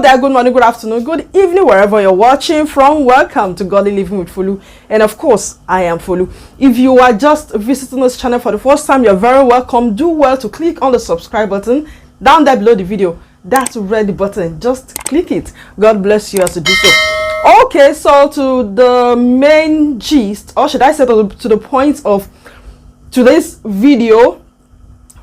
there, good morning, good afternoon, good evening, wherever you're watching from. Welcome to Godly Living with Folu. And of course, I am Folu. If you are just visiting this channel for the first time, you're very welcome. Do well to click on the subscribe button down there below the video. That red button, just click it. God bless you as you do so. Okay, so to the main gist, or should I say to the point of today's video.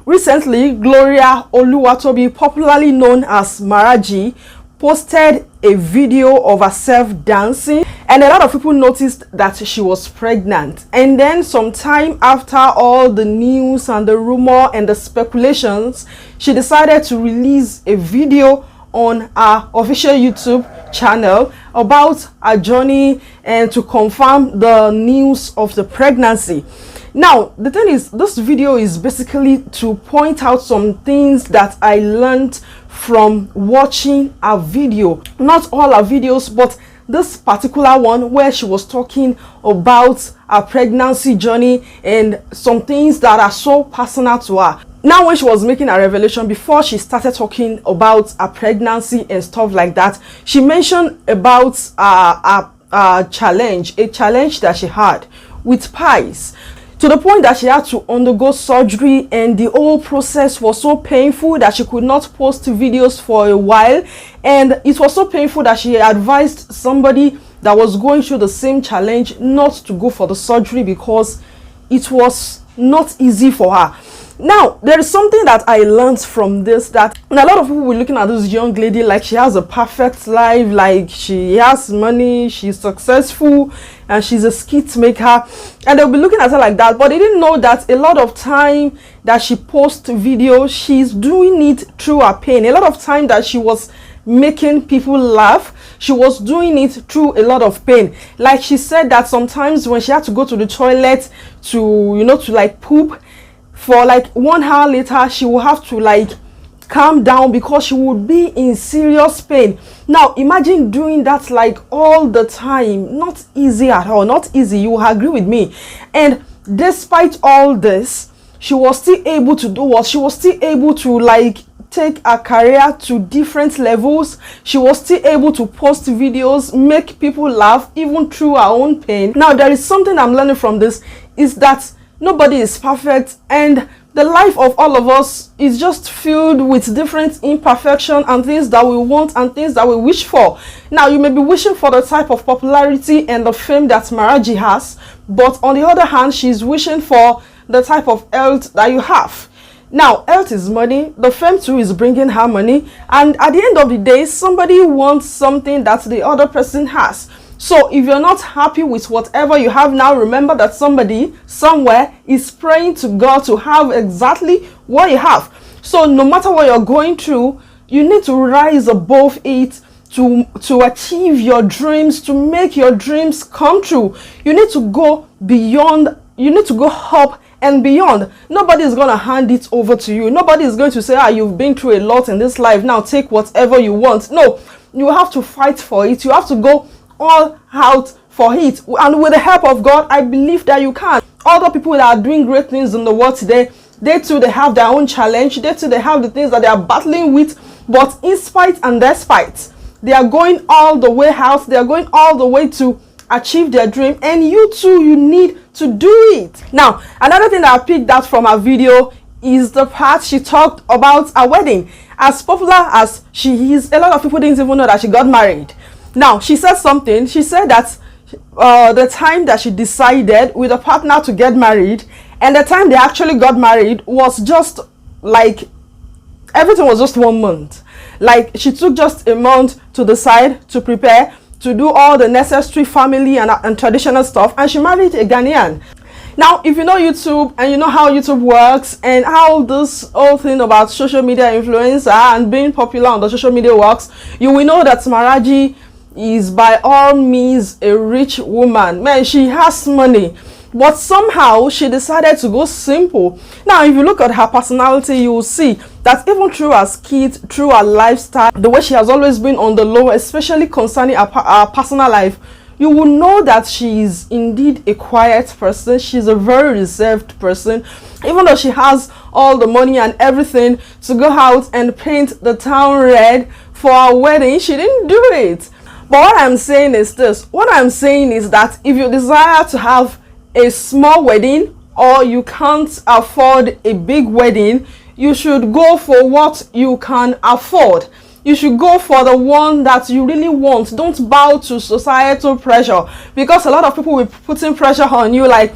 Recently, Gloria Oluwatobi, popularly known as Maraji, posted a video of herself dancing, and a lot of people noticed that she was pregnant. And then some time after all the news and the rumor and the speculations, she decided to release a video on her official YouTube channel about her journey and to confirm the news of the pregnancy. Now, the thing is, this video is basically to point out some things that I learned from watching a video. Not all her videos, but this particular one where she was talking about her pregnancy journey and some things that are so personal to her. Now, when she was making a revelation, before she started talking about her pregnancy and stuff like that, she mentioned about a challenge that she had with pies, to the point that she had to undergo surgery, and the whole process was so painful that she could not post videos for a while. And it was so painful that she advised somebody that was going through the same challenge not to go for the surgery because it was not easy for her. Now, there is something that I learned from this, that a lot of people were looking at this young lady like she has a perfect life, like she has money, she's successful, and she's a skit maker, and they'll be looking at her like that. But they didn't know that a lot of time that she posts videos, she's doing it through her pain. A lot of time that she was making people laugh, she was doing it through a lot of pain. Like she said that sometimes when she had to go to the toilet to, to like poop, for like 1 hour later, she will have to like calm down because she would be in serious pain. Now imagine doing that like all the time. Not easy at all, not easy, you will agree with me. And despite all this, she was still able to do what? She was still able to like take her career to different levels. She was still able to post videos, make people laugh even through her own pain. Now there is something I'm learning from this, is that nobody is perfect, and the life of all of us is just filled with different imperfections and things that we want and things that we wish for. Now, you may be wishing for the type of popularity and the fame that Maraji has, but on the other hand, she's wishing for the type of health that you have. Now, health is money, the fame too is bringing her money, and at the end of the day, somebody wants something that the other person has. So if you're not happy with whatever you have now, remember that somebody somewhere is praying to God to have exactly what you have. So no matter what you're going through, you need to rise above it to achieve your dreams, to make your dreams come true. You need to go beyond, you need to go up and beyond. Nobody is going to hand it over to you. Nobody is going to say, you've been through a lot in this life, now take whatever you want. No, you have to fight for it. You have to go all out for it, and with the help of God, I believe that you can. Other people that are doing great things in the world today, they too, they have their own challenge. They too, they have the things that they are battling with, but in spite and despite, they are going all the way out. They are going all the way to achieve their dream, and you too, you need to do it. Now, another thing that I picked out from her video is the part she talked about her wedding. As popular as she is, a lot of people didn't even know that she got married. Now, she said something. She said that the time that she decided with a partner to get married and the time they actually got married was just like, everything was just 1 month. Like, she took just a month to decide, to prepare, to do all the necessary family and traditional stuff, and she married a Ghanaian. Now, if you know YouTube and you know how YouTube works and how this whole thing about social media influencer and being popular on the social media works, you will know that Maraji is by all means a rich woman. Man, she has money, but somehow she decided to go simple. Now, if you look at her personality, you will see that even through her skit, through her lifestyle, the way she has always been on the low, especially concerning her personal life, you will know that she is indeed a quiet person. She's a very reserved person. Even though she has all the money and everything to go out and paint the town red for our wedding, she didn't do it. But what I'm saying is this. What I'm saying is that if you desire to have a small wedding, or you can't afford a big wedding, you should go for what you can afford. You should go for the one that you really want. Don't bow to societal pressure, because a lot of people will be putting pressure on you, like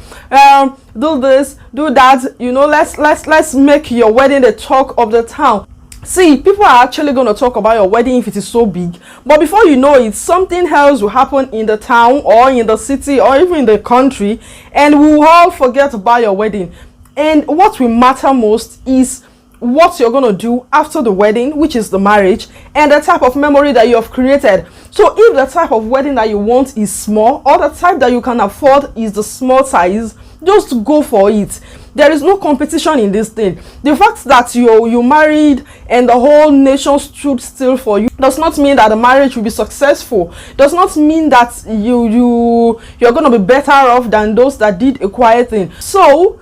do this, do that, you know, let's make your wedding the talk of the town. See, people are actually going to talk about your wedding if it is so big, but before you know it, something else will happen in the town or in the city or even in the country, and we will all forget about your wedding. And what will matter most is what you're going to do after the wedding, which is the marriage, and the type of memory that you have created. So if the type of wedding that you want is small, or the type that you can afford is the small size, just go for it. There is no competition in this thing. The fact that you married and the whole nation stood still for you does not mean that the marriage will be successful. Does not mean that you're going to be better off than those that did a quiet thing. So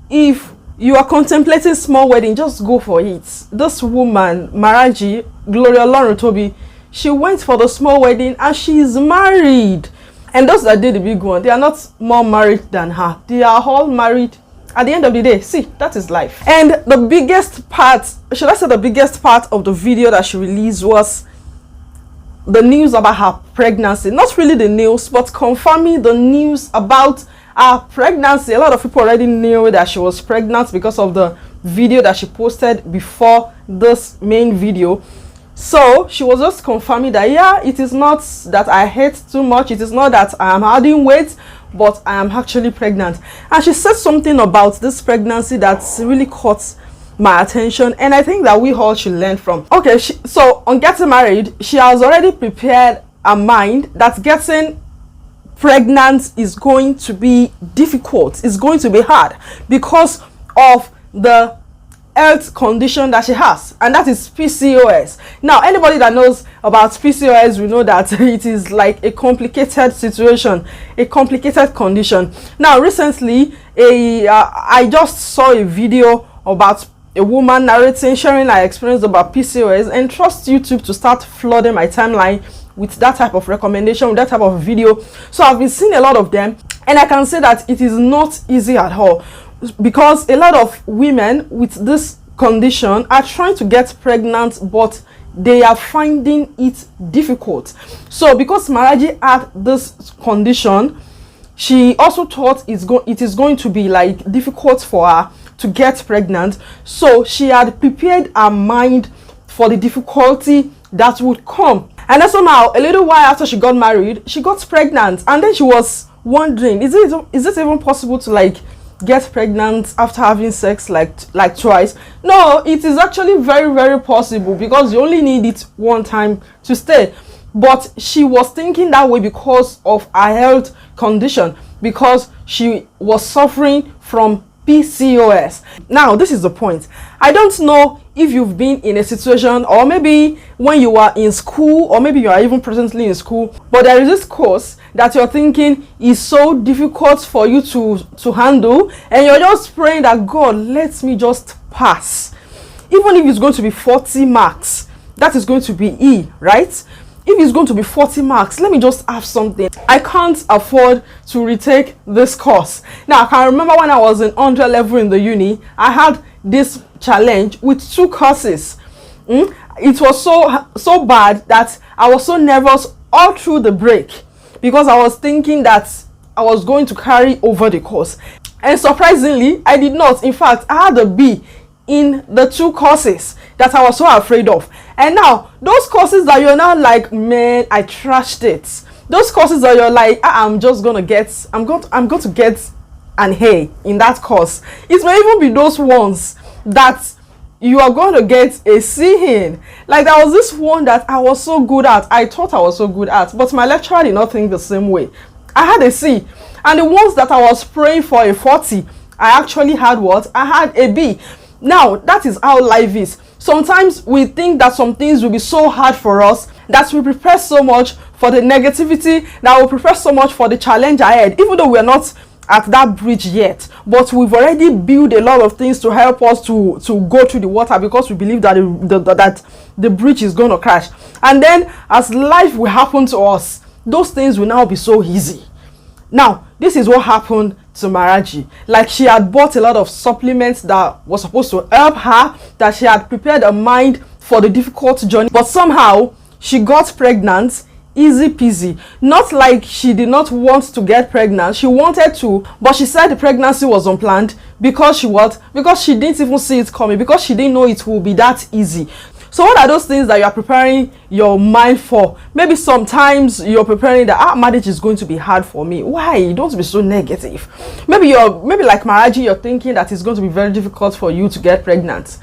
if you are contemplating small wedding, just go for it. This woman, Maraji, Gloria Lauren Toby, she went for the small wedding and she is married. And those that did the big one, they are not more married than her. They are all married. At the end of the day, see, that is life. And the biggest part, should I say the biggest part of the video that she released was the news about her pregnancy. Not really the news, but confirming the news about her pregnancy. A lot of people already knew that she was pregnant because of the video that she posted before this main video. So she was just confirming that, yeah, it is not that I ate too much, it is not that I am adding weight, but I am actually pregnant. And she said something about this pregnancy that really caught my attention, and I think that we all should learn from. Okay, so on getting married, she has already prepared her mind that getting pregnant is going to be difficult, it's going to be hard because of the health condition that she has, and that is PCOS. Now, anybody that knows about PCOS will know that it is like a complicated situation, a complicated condition. Now, recently, I just saw a video about a woman narrating, sharing her experience about PCOS, and trust YouTube to start flooding my timeline with that type of recommendation, with that type of video. So I've been seeing a lot of them, and I can say that it is not easy at all, because a lot of women with this condition are trying to get pregnant, but they are finding it difficult. So because Maraji had this condition, she also thought it is going to be like difficult for her to get pregnant. So she had prepared her mind for the difficulty that would come. And then somehow, a little while after she got married, she got pregnant, and then she was wondering, is it even possible to like get pregnant after having sex like twice? No, it is actually very, very possible, because you only need it one time to stay. But she was thinking that way because of her health condition, because she was suffering from PCOS. Now, this is the point. I don't know if you've been in a situation, or maybe when you are in school, or maybe you are even presently in school, but there is this course that you're thinking is so difficult for you to handle, and you're just praying that, God, let me just pass. Even if it's going to be 40 marks, that is going to be E, right? If it's going to be 40 marks, let me just have something. I can't afford to retake this course. Now, I can remember when I was in 100 level in the uni, I had this challenge with 2 courses. It was so bad that I was so nervous all through the break, because I was thinking that I was going to carry over the course. And surprisingly, I did not. In fact, I had a B in the 2 courses that I was so afraid of. And now, those courses that you're now like, man, I trashed it. Those courses that you're like, I'm going to get an A in that course. It may even be those ones that you are going to get a C in. Like, there was this one that I was so good at. I thought I was so good at, but my lecturer did not think the same way. I had a C. And the ones that I was praying for a 40, I actually had what? I had a B. Now, that is how life is. Sometimes we think that some things will be so hard for us, that we prepare so much for the negativity, that we prepare so much for the challenge ahead, even though we are not at that bridge yet, but we've already built a lot of things to help us to go through the water, because we believe that that the bridge is going to crash. And then as life will happen to us, those things will now be so easy. Now, this is what happened to Maraji. Like, she had bought a lot of supplements that was supposed to help her, that she had prepared her mind for the difficult journey, but somehow she got pregnant easy peasy. Not like she did not want to get pregnant, she wanted to, but she said the pregnancy was unplanned because she didn't even see it coming, because she didn't know it would be that easy. So what are those things that you are preparing your mind for? Maybe sometimes you're preparing that marriage is going to be hard for me. Why? Don't be so negative. Maybe like Maraji, you're thinking that it's going to be very difficult for you to get pregnant.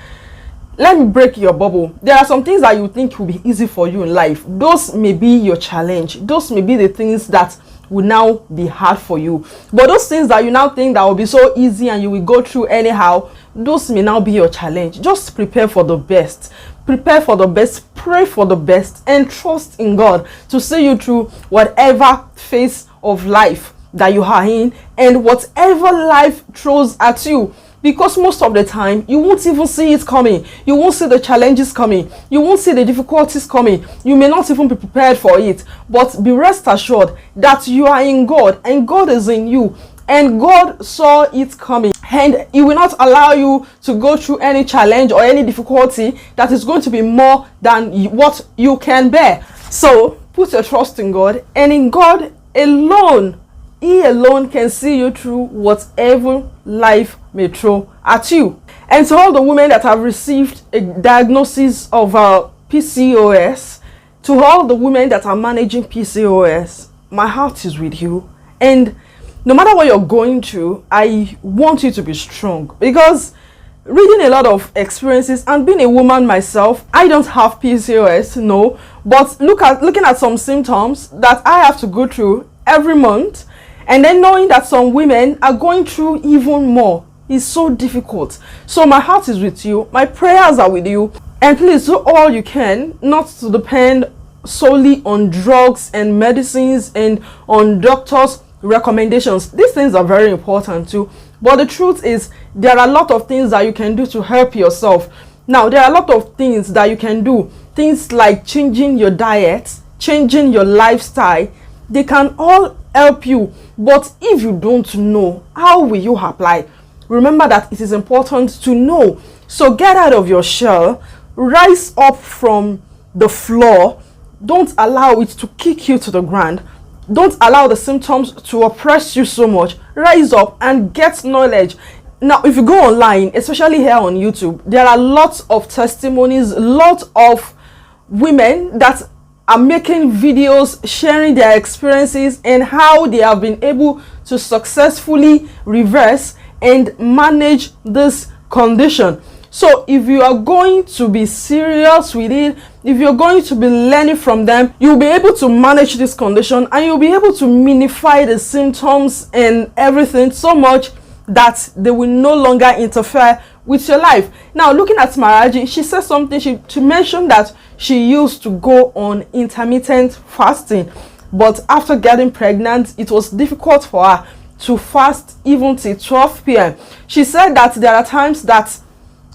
Let me break your bubble. There are some things that you think will be easy for you in life. Those may be your challenge. Those may be the things that will now be hard for you. But those things that you now think that will be so easy and you will go through anyhow, those may now be your challenge. Just prepare for the best. Prepare for the best, pray for the best, and trust in God to see you through whatever phase of life that you are in and whatever life throws at you. Because most of the time, you won't even see it coming. You won't see the challenges coming. You won't see the difficulties coming. You may not even be prepared for it. But be rest assured that you are in God and God is in you. And God saw it coming. And He will not allow you to go through any challenge or any difficulty that is going to be more than what you can bear. So put your trust in God, and in God alone. He alone can see you through whatever life may throw at you. And to all the women that have received a diagnosis of PCOS, to all the women that are managing PCOS, my heart is with you. And no matter what you're going through, I want you to be strong, because reading a lot of experiences and being a woman myself, I don't have PCOS, no, but looking at some symptoms that I have to go through every month, and then knowing that some women are going through even more is so difficult. So my heart is with you, my prayers are with you, and please do all you can not to depend solely on drugs and medicines and on doctors' recommendations. These things are very important too, but the truth is there are a lot of things that you can do to help yourself. Now, there are a lot of things that you can do, things like changing your diet, changing your lifestyle. They can all help you, but if you don't know, how will you apply? Remember that it is important to know. So get out of your shell, rise up from the floor. Don't allow it to kick you to the ground. Don't allow the symptoms to oppress you so much. Rise up and get knowledge. Now, if you go online, especially here on YouTube, there are lots of testimonies, lots of women that are making videos sharing their experiences and how they have been able to successfully reverse and manage this condition. So if you are going to be serious with it, if you're going to be learning from them, you'll be able to manage this condition and you'll be able to minify the symptoms and everything so much that they will no longer interfere with your life. Now, looking at Maraji, she said something, she mentioned that she used to go on intermittent fasting, but after getting pregnant, it was difficult for her to fast even till 12 p.m. She said that there are times that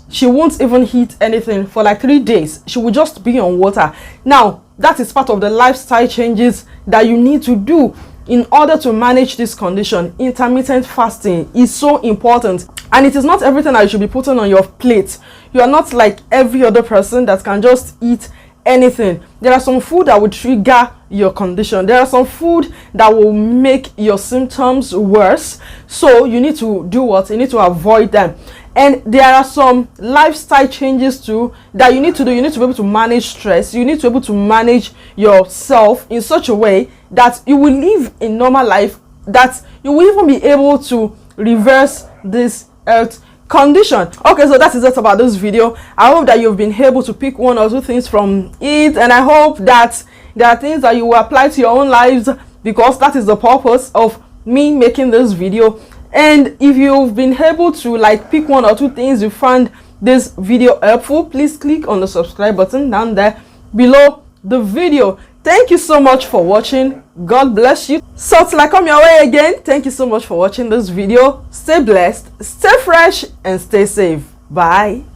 she won't even eat anything for like 3 days. She will just be on water. Now, that is part of the lifestyle changes that you need to do in order to manage this condition. Intermittent fasting is so important, and it is not everything that you should be putting on your plate. You are not like every other person that can just eat anything. There are some food that will trigger your condition. There are some food that will make your symptoms worse. So you need to do what? You need to avoid them. And there are some lifestyle changes too that you need to do. You need to be able to manage stress. You need to be able to manage yourself in such a way that you will live a normal life, that you will even be able to reverse this health condition. Okay, so that is it about this video. I hope that you've been able to pick one or two things from it, and I hope that there are things that you will apply to your own lives, because that is the purpose of me making this video. And if you've been able to like pick one or two things you found this video helpful, please click on the subscribe button down there below the video. Thank you so much for watching. God bless you. So till I come your way again, thank you so much for watching this video. Stay blessed, stay fresh, and stay safe. Bye.